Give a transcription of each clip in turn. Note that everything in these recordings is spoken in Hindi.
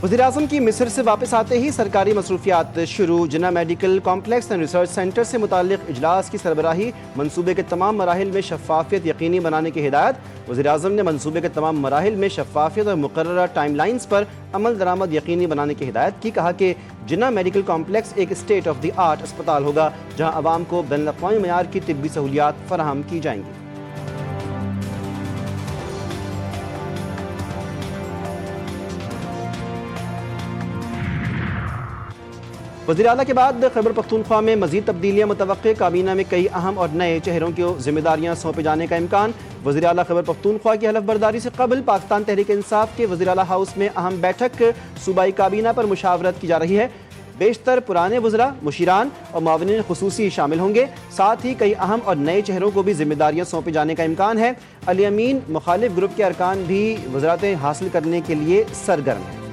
वज़ीर-ए-आज़म की मिस्र से वापस आते ही सरकारी मसरूफियात शुरू। Jinnah medical complex and research centre से मुताल्लिक़ इजलास की सरबराही। मनसूबे के तमाम मराहिल में शफ़ाफ़ियत यकीनी बनाने की हिदायत। वज़ीर-ए-आज़म ने मनसूबे के तमाम मराहिल में शफ़ाफ़ियत और मुक़र्ररा टाइम लाइन्स पर अमल दरामद यकीनी बनाने की हिदायत की। कहा कि जिन्ना मेडिकल कॉम्प्लेक्स एक स्टेट ऑफ द आर्ट अस्पताल होगा जहाँ आवाम को बैनुल-अक़वामी मयार की तिब्बी सहूलियात फ़राहम की जाएंगी। वज़ीर आला के बाद खैबर पख्तूनख्वा में मज़ीद तब्दीलियाँ मुतवक्के। काबीना में कई अहम और नए चेहरों को जिम्मेदारियाँ सौंपे जाने का इम्कान। वज़ीर आला खैबर पख्तूनख्वा की हलफ बर्दारी से कबल पाकिस्तान तहरीक इंसाफ के वज़ीर आला हाउस में अहम बैठक। सूबाई काबीना पर मुशावरत की जा रही है। बेशतर पुराने वज़रा, मुशीरान और मावनीन खुसूसी शामिल होंगे। साथ ही कई अहम और नए चेहरों को भी जिम्मेदारियाँ सौंपे जाने का इम्कान है। अली अमीन मुखालिफ ग्रुप के अरकान भी वज़रातें हासिल करने के लिए सरगर्म हैं।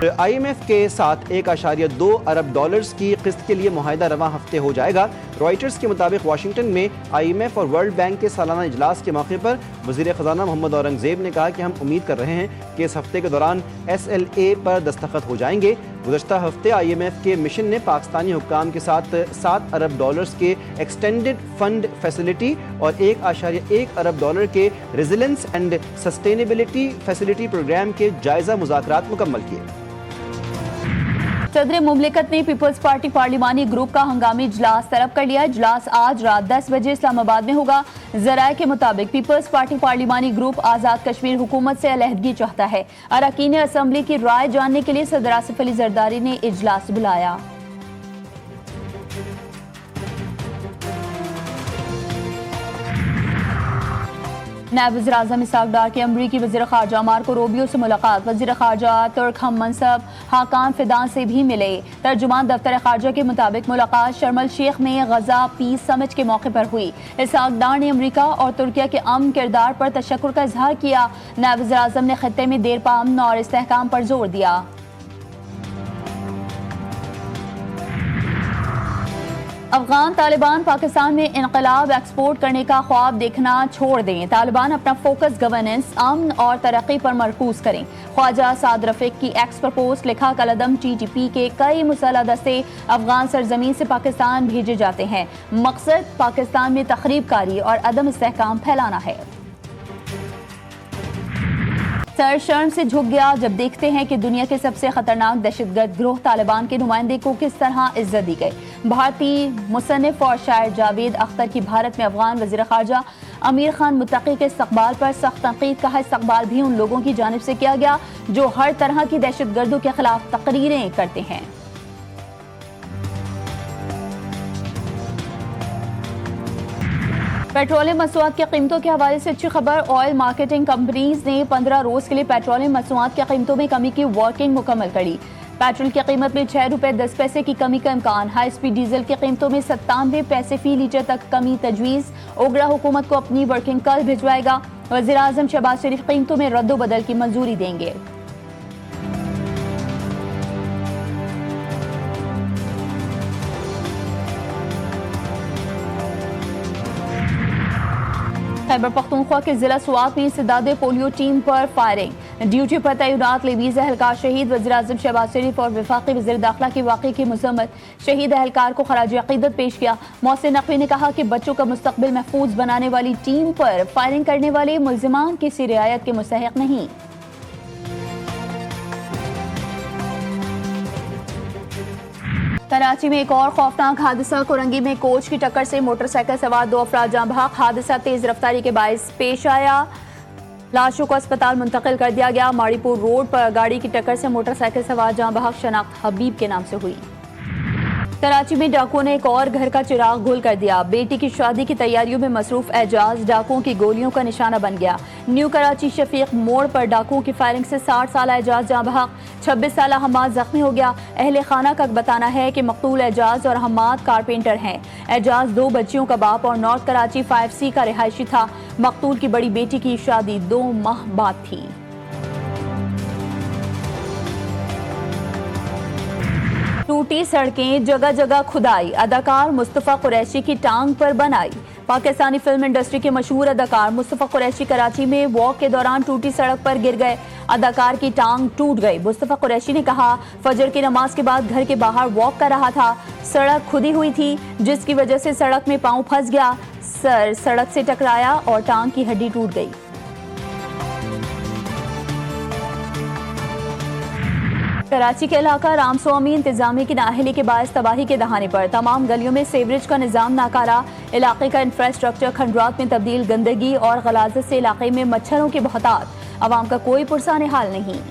IMF के साथ 1.2 अरब डॉलर्स की किस्त के लिए मुआहिदा रवां हफ्ते हो जाएगा। रॉयटर्स के मुताबिक वाशिंगटन में IMF और वर्ल्ड बैंक के सालाना इजलास के मौके पर वज़ीर ख़जाना मोहम्मद औरंगज़ेब ने कहा कि हम उम्मीद कर रहे हैं कि इस हफ्ते के दौरान SLA पर दस्तखत हो जाएंगे। गुज़श्ता हफ्ते IMF के मिशन ने पाकिस्तानी हुक्काम के साथ 7 अरब डॉलर्स के एक्सटेंडेड फंड फैसिलिटी और 1.1 अरब डॉलर के resilience and sustainability facility programme के जायज़ा मुज़ाकरात मुकम्मल किए। सदर मुमलिकत ने पीपल्स पार्टी पार्लिमानी ग्रुप का हंगामी इजलास तलब कर लिया। इजलास आज रात 10 बजे इस्लामाबाद में होगा। ज़राए के मुताबिक peoples party पार्लिमानी group Azad Kashmir हुकूमत से अलहदगी चाहता है। अरकान असम्बली की राय जानने के लिए सदर आसिफ अली जरदारी ने इजलास बुलाया। नायब वज़ीर-ए-आज़म इसहाक़ डार की अमरीकी वज़ीर ख़ारजा मार्को रूबियो से मुलाकात। वज़ीर ख़ारजा तुर्क हम मनसब हाकान फिदान से भी मिले। तर्जुमान दफ्तर ख़ारजा के मुताबिक मुलाकात शर्म अल शेख में गज़ा पीस समिट के मौके पर हुई। इसहाक़ डार ने अमरीका और तुर्किया के अमन किरदार पर तशक्कुर का इजहार किया। नायब वज़ीर-ए-आज़म ने खित्ते में देरपा अमन और इस्तेहकाम पर जोर दिया। अफगान तालिबान पाकिस्तान में इनकलाब एक्सपोर्ट करने का ख्वाब देखना छोड़ दें। तालिबान अपना फोकस गवर्नेंस, अमन और तरक्की पर मरकूज करें। ख्वाजा साद रफीक की एक्स पर पोस्ट लिखा। कलअदम TTP के कई मुसल्लह दस्ते अफगान सरजमीन से पाकिस्तान भेजे जाते हैं। मकसद पाकिस्तान में तखरीब कारी और अदम इस्तेहकाम फैलाना है। सर शर्म से झुक गया जब देखते हैं कि दुनिया के सबसे खतरनाक दहशतगर्द ग्रोह तालिबान के नुमाइंदे को किस तरह इज्जत दी गई। भारतीय मुसन्निफ और शायर जावेद अख्तर की भारत में अफगान वज़ीर ख़ारजा अमीर खान मुत्तकी के इस्तक़बाल पर सख्त तनक़ीद का इस्तक़बाल भी उन लोगों की जानिब से किया गया जो हर तरह की दहशतगर्दों के खिलाफ तकरीरें करते हैं। पेट्रोलियम मसनूआत की कीमतों के हवाले से अच्छी खबर। ऑयल मार्केटिंग कंपनीज ने 15 रोज के लिए पेट्रोलियम मसनूआत की कीमतों में कमी की वर्किंग मुकम्मल करी। पेट्रोल की कीमत में 6 रुपये 10 पैसे की कमी का इम्कान। हाई स्पीड डीजल की कीमतों में 97 पैसे फी लीटर तक कमी तजवीज़। ओगरा हुकूमत को अपनी वर्किंग कल भिजवाएगा। वज़ीर आज़म शहबाज शरीफ कीमतों में रद्द बदल की मंजूरी देंगे। खैबर पख्तूनख्वा के जिला स्वात में इस्तेदाद पोलियो टीम पर फायरिंग। ड्यूटी पर तैनात लेवीज एहलकार शहीद। वज़ीर आज़म शहबाज शरीफ और वफाकी वज़ीर दाखिला के वाक़े की मज़म्मत। शहीद एहलकार को खराज अक़ीदत पेश किया। मोहसिन नकवी ने कहा कि बच्चों का मुस्तक़बिल महफूज बनाने वाली टीम पर फायरिंग करने वाले मुल्ज़िमान किसी रियायत के मुस्तहिक़ नहीं। कराची में एक और खौफनाक हादसा। कोरंगी में कोच की टक्कर से मोटरसाइकिल सवार 2 अफराद जाँ बहक। हादसा तेज रफ्तारी के बायस पेश आया। लाशों को अस्पताल मुंतकिल कर दिया गया। माड़ीपुर रोड पर गाड़ी की टक्कर से मोटरसाइकिल सवार जाँ बहक शनाख्त हबीब के नाम से हुई। कराची में डाकुओं ने एक और घर का चिराग गुल कर दिया। बेटी की शादी की तैयारियों में मसरूफ एजाज डाकुओं की गोलियों का निशाना बन गया। न्यू कराची शफीक मोड़ पर डाकुओं की फायरिंग से 60 साल एजाज जाँ बहक। 26 साल हमाद जख्मी हो गया। अहले खाना का बताना है कि मकतूल एजाज और हमाद कारपेंटर हैं। एजाज 2 बच्चियों का बाप और नॉर्थ कराची 5C का रिहायशी था। मकतूल की बड़ी बेटी की शादी 2 माह बाद थी। टूटी सड़कें, जगह जगह खुदाई, अदाकार मुस्तफ़ा कुरैशी की टांग पर बनाई। पाकिस्तानी फिल्म इंडस्ट्री के मशहूर अदाकार मुस्तफ़ा कुरैशी कराची में वॉक के दौरान टूटी सड़क पर गिर गए। अदाकार की टांग टूट गई। मुस्तफ़ा कुरैशी ने कहा, फजर की नमाज के बाद घर के बाहर वॉक कर रहा था। सड़क खुदी हुई थी, जिसकी वजह से सड़क में पांव फंस गया। सर सड़क से टकराया और टांग की हड्डी टूट गई। कराची के इलाका रामस्वामी इंतजामी की नाअहली के बायस तबाही के दहाने पर तमाम गलियों में सीवरेज का निजाम नाकारा। इलाके का इंफ्रास्ट्रक्चर खंडरात में तब्दील। गंदगी और गलाजत से इलाके में मच्छरों की बहुतात। अवाम का कोई पुरसाने हाल नहीं।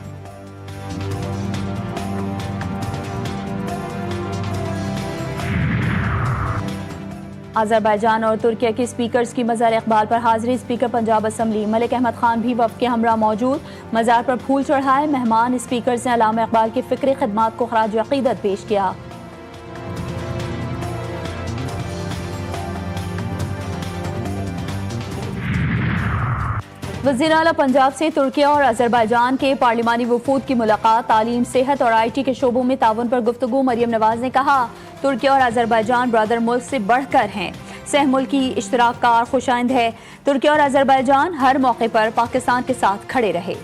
अजरबैजान और तुर्किया के स्पीकर्स की मज़ार इकबाल पर हाजिरी। स्पीकर पंजाब असम्बली मलिक अहमद खान भी वफ़द के हमरा मौजूद। मज़ार पर फूल चढ़ाए। मेहमान स्पीकर्स ने अल्लामा इकबाल की फ़िक्री खिदमात को खराज अक़ीदत पेश किया। वज़ीर आला पंजाब से तुर्किया और अजरबैजान के पार्लिमानी वफूद की मुलाकात। तालीम, सेहत और IT के शोबों में ताउन पर गुफ्तगू। मरियम नवाज ने कहा, तुर्किया और अजरबैजान ब्रदर मुल्क से बढ़कर हैं। सह मुल्की इश्तराक कार खुशाइंद है। तुर्किया और अजरबैजान हर मौके पर पाकिस्तान के साथ खड़े रहे।